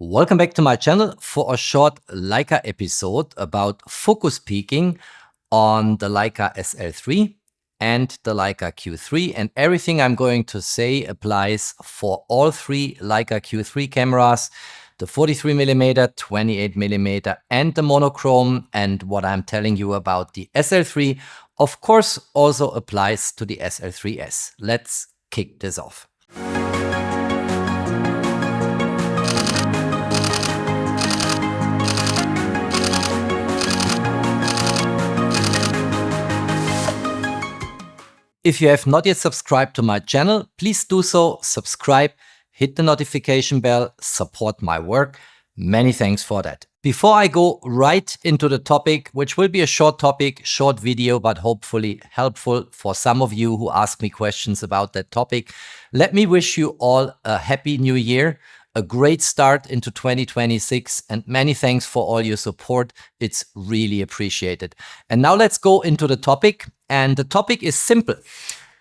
Welcome back to my channel for a short Leica episode about focus peaking on the Leica SL3 and the Leica Q3, and everything I'm going to say applies for all three Leica Q3 cameras, the 43mm, 28mm and the monochrome, and what I'm telling you about the SL3 of course also applies to the SL3S. Let's kick this off. If you have not yet subscribed to my channel, please do so, subscribe, hit the notification bell, support my work. Many thanks for that. Before I go right into the topic, which will be a short topic, short video, but hopefully helpful for some of you who ask me questions about that topic, let me wish you all a happy new year, a great start into 2026, and many thanks for all your support. It's really appreciated. And now let's go into the topic. And the topic is simple.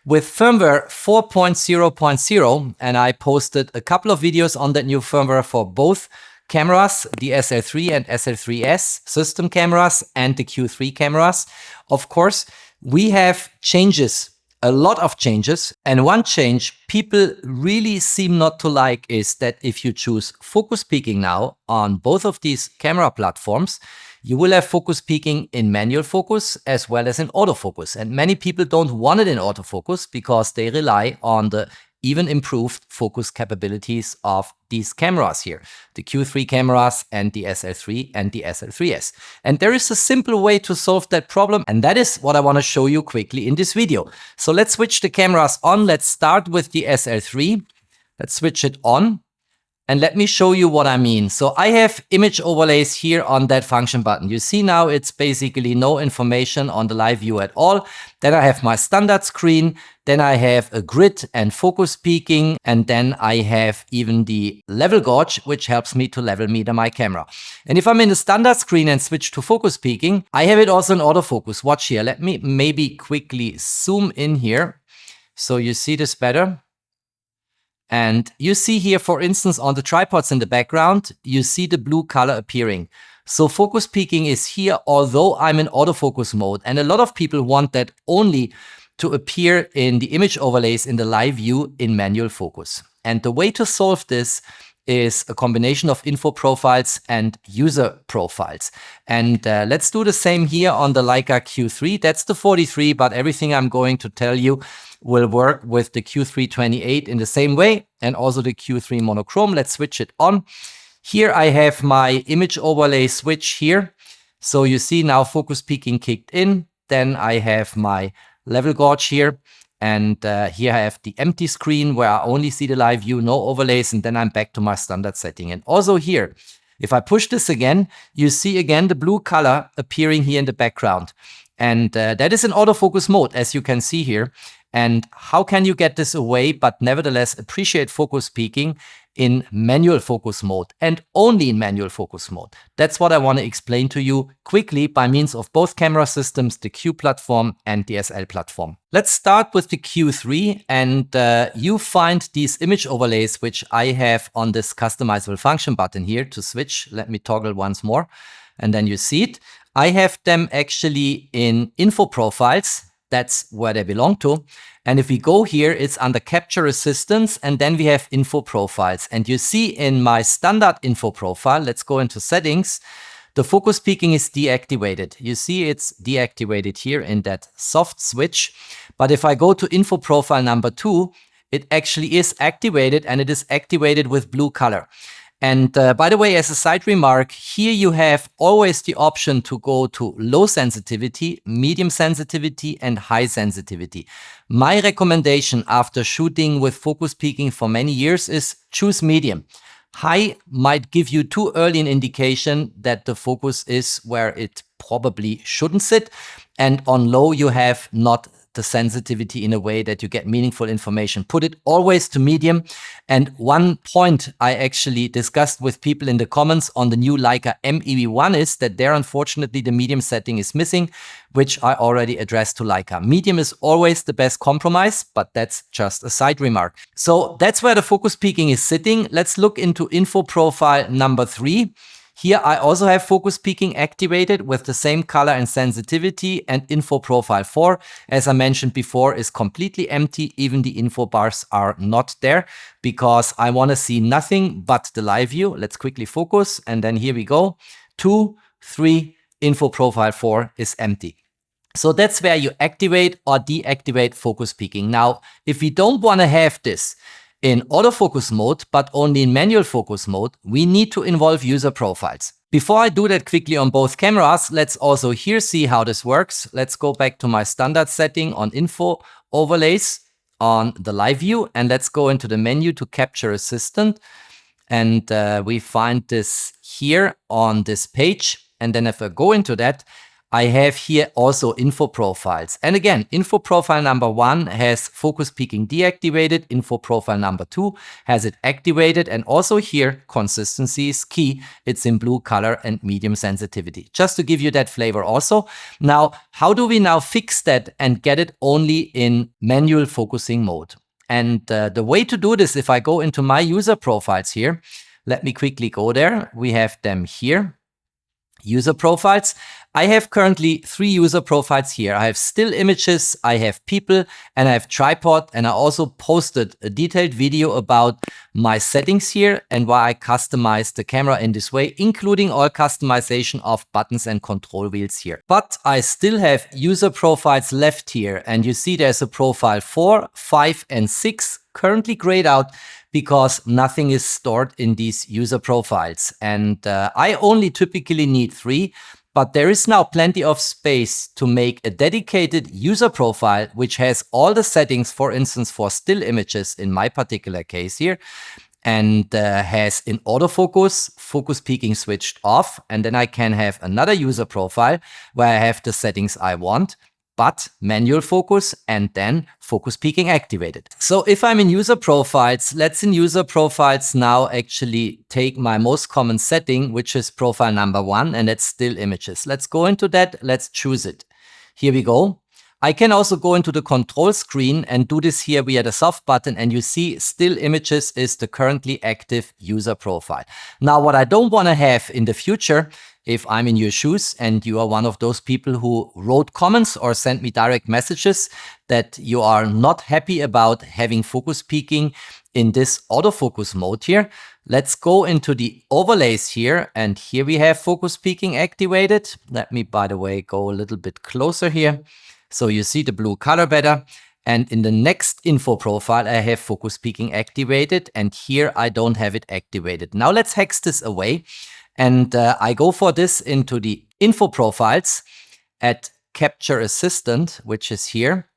With firmware 4.0.0, and I posted a couple of videos on that new firmware for both cameras, the SL3 and SL3S system cameras and the Q3 cameras. Of course, we have changes, a lot of changes. And one change people really seem not to like is that if you choose focus peaking now on both of these camera platforms, you will have focus peaking in manual focus as well as in autofocus. And many people don't want it in autofocus because they rely on the even improved focus capabilities of these cameras here, the Q3 cameras and the SL3 and the SL3S. And there is a simple way to solve that problem, and that is what I want to show you quickly in this video. So let's switch the cameras on. Let's start with the SL3. Let's switch it on. And let me show you what I mean. So I have image overlays here on that function button. You see now it's basically no information on the live view at all. Then I have my standard screen. Then I have a grid and focus peaking. And then I have even the level gauge, which helps me to level meter my camera. And if I'm in the standard screen and switch to focus peaking, I have it also in autofocus. Watch here. Let me maybe quickly zoom in here so you see this better. And you see here, for instance, on the tripods in the background, you see the blue color appearing. So focus peaking is here, although I'm in autofocus mode. And a lot of people want that only to appear in the image overlays in the live view in manual focus. And the way to solve this is a combination of info profiles and user profiles. And let's do the same here on the Leica Q3. That's the 43, but everything I'm going to tell you will work with the Q3 28 in the same way, and also the Q3 Monochrom. Let's switch it on. Here I have my image overlay switch here. So you see now focus peaking kicked in. Then I have my level gauge here. And here I have the empty screen where I only see the live view, no overlays, and then I'm back to my standard setting. And also here, if I push this again, you see again the blue color appearing here in the background. And that is in autofocus mode, as you can see here. And how can you get this away, but nevertheless appreciate focus peaking in manual focus mode and only in manual focus mode? That's what I want to explain to you quickly by means of both camera systems, the Q platform and the SL platform. Let's start with the Q3, and you find these image overlays, which I have on this customizable function button here to switch. Let me toggle once more, and then you see it. I have them actually in info profiles. That's where they belong to. And if we go here, it's under capture assistance, and then we have info profiles. And you see in my standard info profile, let's go into settings, the focus peaking is deactivated. You see it's deactivated here in that soft switch. But if I go to info profile number 2, it actually is activated, and it is activated with blue color. And by the way, as a side remark, here you have always the option to go to low sensitivity, medium sensitivity, and high sensitivity. My recommendation after shooting with focus peaking for many years is choose medium. High might give you too early an indication that the focus is where it probably shouldn't sit. And on low, you have not the sensitivity in a way that you get meaningful information. Put it always to medium. And one point I actually discussed with people in the comments on the new Leica MEV1 is that there, unfortunately, the medium setting is missing, which I already addressed to Leica. Medium is always the best compromise, but that's just a side remark. So that's where the focus peaking is sitting. Let's look into info profile number 3. Here I also have focus peaking activated with the same color and sensitivity, and info profile 4, as I mentioned before, is completely empty. Even the info bars are not there because I want to see nothing but the live view. Let's quickly focus, and then here we go. 2, 3, info profile 4 is empty. So that's where you activate or deactivate focus peaking. Now, if we don't want to have this in autofocus mode, but only in manual focus mode, we need to involve user profiles. Before I do that quickly on both cameras, let's also here see how this works. Let's go back to my standard setting on info overlays on the live view, and let's go into the menu to capture assistant. And we find this here on this page. And then if I go into that, I have here also info profiles. And again, info profile number 1 has focus peaking deactivated. Info profile number 2 has it activated. And also here, consistency is key. It's in blue color and medium sensitivity. Just to give you that flavor also. Now, how do we now fix that and get it only in manual focusing mode? And the way to do this, if I go into my user profiles here, let me quickly go there. We have them here. User profiles. I have currently 3 user profiles here. I have still images, I have people, and I have tripod. And I also posted a detailed video about my settings here and why I customized the camera in this way, including all customization of buttons and control wheels here. But I still have user profiles left here. And you see there's a profile 4, 5, and 6 currently grayed out because nothing is stored in these user profiles. And I only typically need 3, but there is now plenty of space to make a dedicated user profile, which has all the settings, for instance, for still images in my particular case here, and has in autofocus, focus peaking switched off. And then I can have another user profile where I have the settings I want, but manual focus and then focus peaking activated. So if I'm in user profiles, let's in user profiles now actually take my most common setting, which is profile number 1, and that's still images. Let's go into that. Let's choose it. Here we go. I can also go into the control screen and do this here via the soft button, and you see still images is the currently active user profile. Now, what I don't want to have in the future, if I'm in your shoes and you are one of those people who wrote comments or sent me direct messages that you are not happy about having focus peaking in this autofocus mode here, let's go into the overlays here. And here we have focus peaking activated. Let me, by the way, go a little bit closer here, so you see the blue color better. And in the next info profile, I have focus peaking activated. And here I don't have it activated. Now let's hex this away. And I go for this into the info profiles at capture assistant, which is here.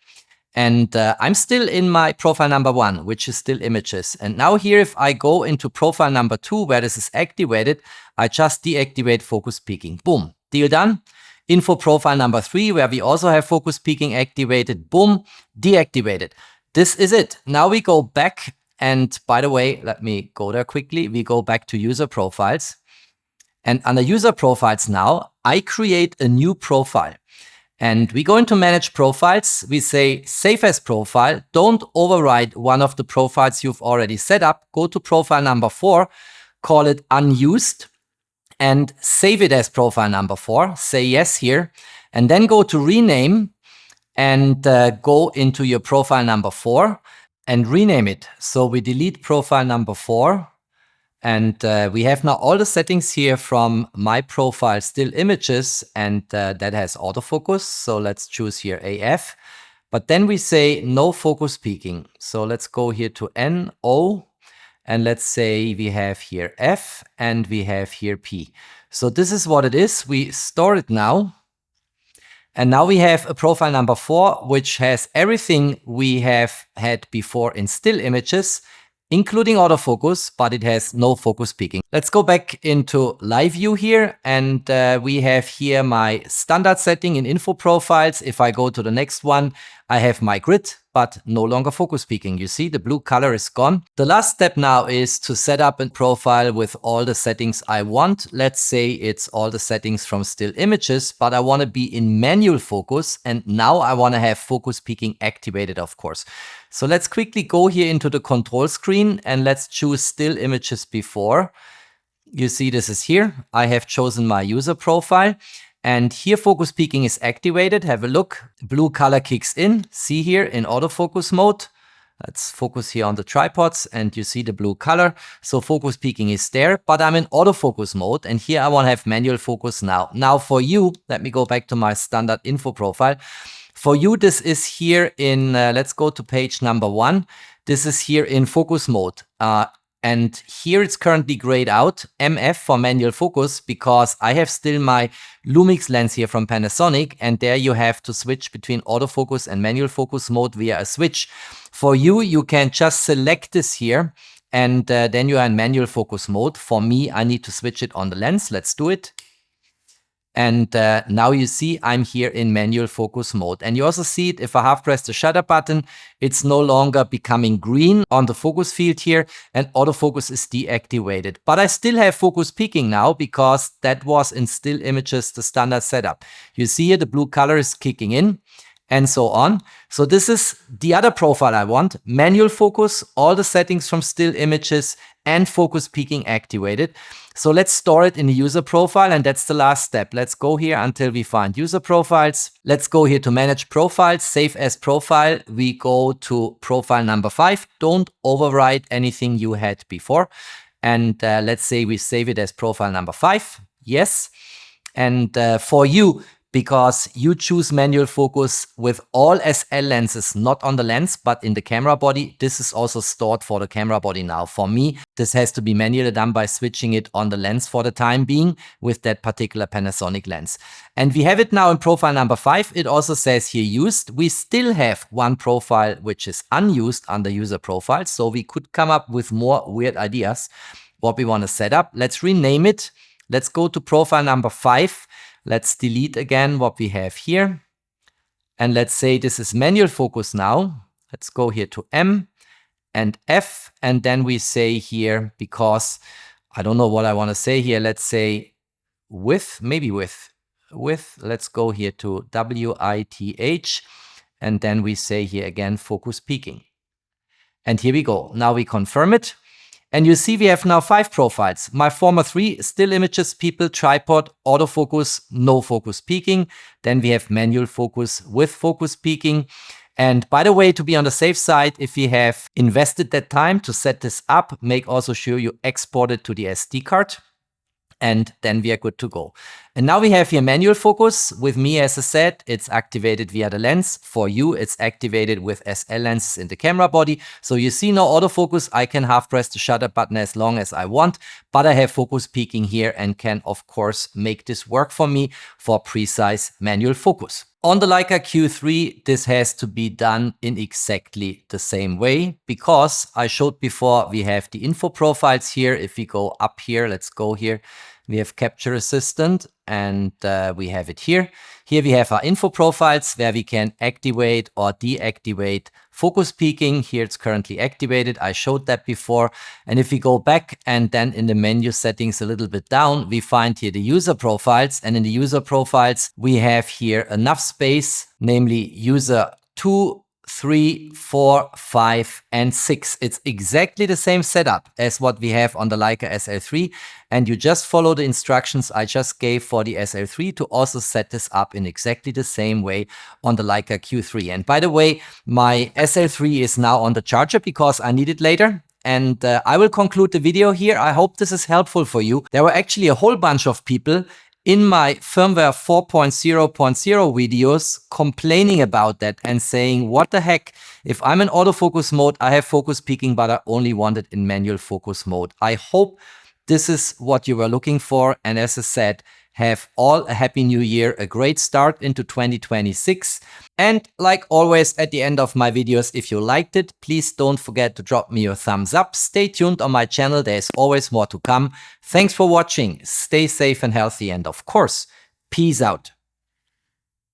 And I'm still in my profile number 1, which is still images. And now here, if I go into profile number 2, where this is activated, I just deactivate focus peaking. Boom, deal done. Info profile number 3, where we also have focus peaking activated. Boom, deactivated. This is it. Now we go back. And by the way, let me go there quickly. We go back to user profiles. And under user profiles now, I create a new profile. And we go into manage profiles. We say save as profile. Don't override one of the profiles you've already set up. Go to profile number 4, call it unused, and save it as profile number 4. Say yes here. And then go to rename and go into your profile number 4 and rename it. So we delete profile number 4. And we have now all the settings here from my profile still images, and that has autofocus. So let's choose here AF. But then we say no focus peaking. So let's go here to NO, and let's say we have here F and we have here P. So this is what it is. We store it now. And now we have a profile number 4, which has everything we have had before in still images, including autofocus, but it has no focus peaking. Let's go back into live view here, and we have here my standard setting in info profiles. If I go to the next one, I have my grid, but no longer focus peaking. You see the blue color is gone. The last step now is to set up a profile with all the settings I want. Let's say it's all the settings from still images, but I want to be in manual focus. And now I want to have focus peaking activated, of course. So let's quickly go here into the control screen and let's choose still images before. You see this is here. I have chosen my user profile. And here focus peaking is activated. Have a look. Blue color kicks in. See here in autofocus mode. Let's focus here on the tripods and you see the blue color. So focus peaking is there, but I'm in autofocus mode. And here I want to have manual focus now. Now for you, let me go back to my standard info profile. For you, this is here in, let's go to page number 1. This is here in focus mode. And here it's currently grayed out, MF for manual focus, because I have still my Lumix lens here from Panasonic, and there you have to switch between autofocus and manual focus mode via a switch. For you, you can just select this here, and then you are in manual focus mode. For me, I need to switch it on the lens. Let's do it. And now you see I'm here in manual focus mode. And you also see it if I half press the shutter button, it's no longer becoming green on the focus field here and autofocus is deactivated. But I still have focus peaking now because that was in still images the standard setup. You see here the blue color is kicking in and so on. So this is the other profile I want. Manual focus, all the settings from still images and focus peaking activated. So let's store it in the user profile and that's the last step. Let's go here until we find user profiles. Let's go here to manage profiles, save as profile. We go to profile number 5. Don't overwrite anything you had before. And let's say we save it as profile number 5. Yes. And for you, because you choose manual focus with all SL lenses, not on the lens, but in the camera body. This is also stored for the camera body now. For me, this has to be manually done by switching it on the lens for the time being with that particular Panasonic lens. And we have it now in profile number 5. It also says here used. We still have one profile which is unused under user profiles. So we could come up with more weird ideas what we want to set up. Let's rename it. Let's go to profile number 5. Let's delete again what we have here. And let's say this is manual focus now. Let's go here to M and F. And then we say here, because I don't know what I want to say here. Let's say with, maybe with, let's go here to WITH. And then we say here again, focus peaking. And here we go. Now we confirm it. And you see we have now 5 profiles. My former 3, still images, people, tripod, autofocus, no focus peaking. Then we have manual focus with focus peaking. And by the way, to be on the safe side, if you have invested that time to set this up, make also sure you export it to the SD card. And then we are good to go. And now we have here manual focus. With me, as I said, it's activated via the lens. For you, it's activated with SL lenses in the camera body. So you see no autofocus. I can half press the shutter button as long as I want, but I have focus peaking here and can, of course, make this work for me for precise manual focus. On the Leica Q3, this has to be done in exactly the same way because I showed before we have the info profiles here. If we go up here, let's go here. We have Capture Assistant and we have it here. Here we have our info profiles where we can activate or deactivate focus peaking. Here it's currently activated. I showed that before. And if we go back and then in the menu settings a little bit down, we find here the user profiles. And in the user profiles, we have here enough space, namely user 2, 3, 4, 5, and 6. It's exactly the same setup as what we have on the Leica SL3. And you just follow the instructions I just gave for the SL3 to also set this up in exactly the same way on the Leica Q3. And by the way, my SL3 is now on the charger because I need it later. And I will conclude the video here. I hope this is helpful for you. There were actually a whole bunch of people in my firmware 4.0.0 videos complaining about that and saying, what the heck, if I'm in autofocus mode, I have focus peaking, but I only want it in manual focus mode. I hope this is what you were looking for. And as I said, have all a happy new year, a great start into 2026. And like always at the end of my videos, if you liked it, please don't forget to drop me your thumbs up. Stay tuned on my channel. There's always more to come. Thanks for watching. Stay safe and healthy. And of course, peace out.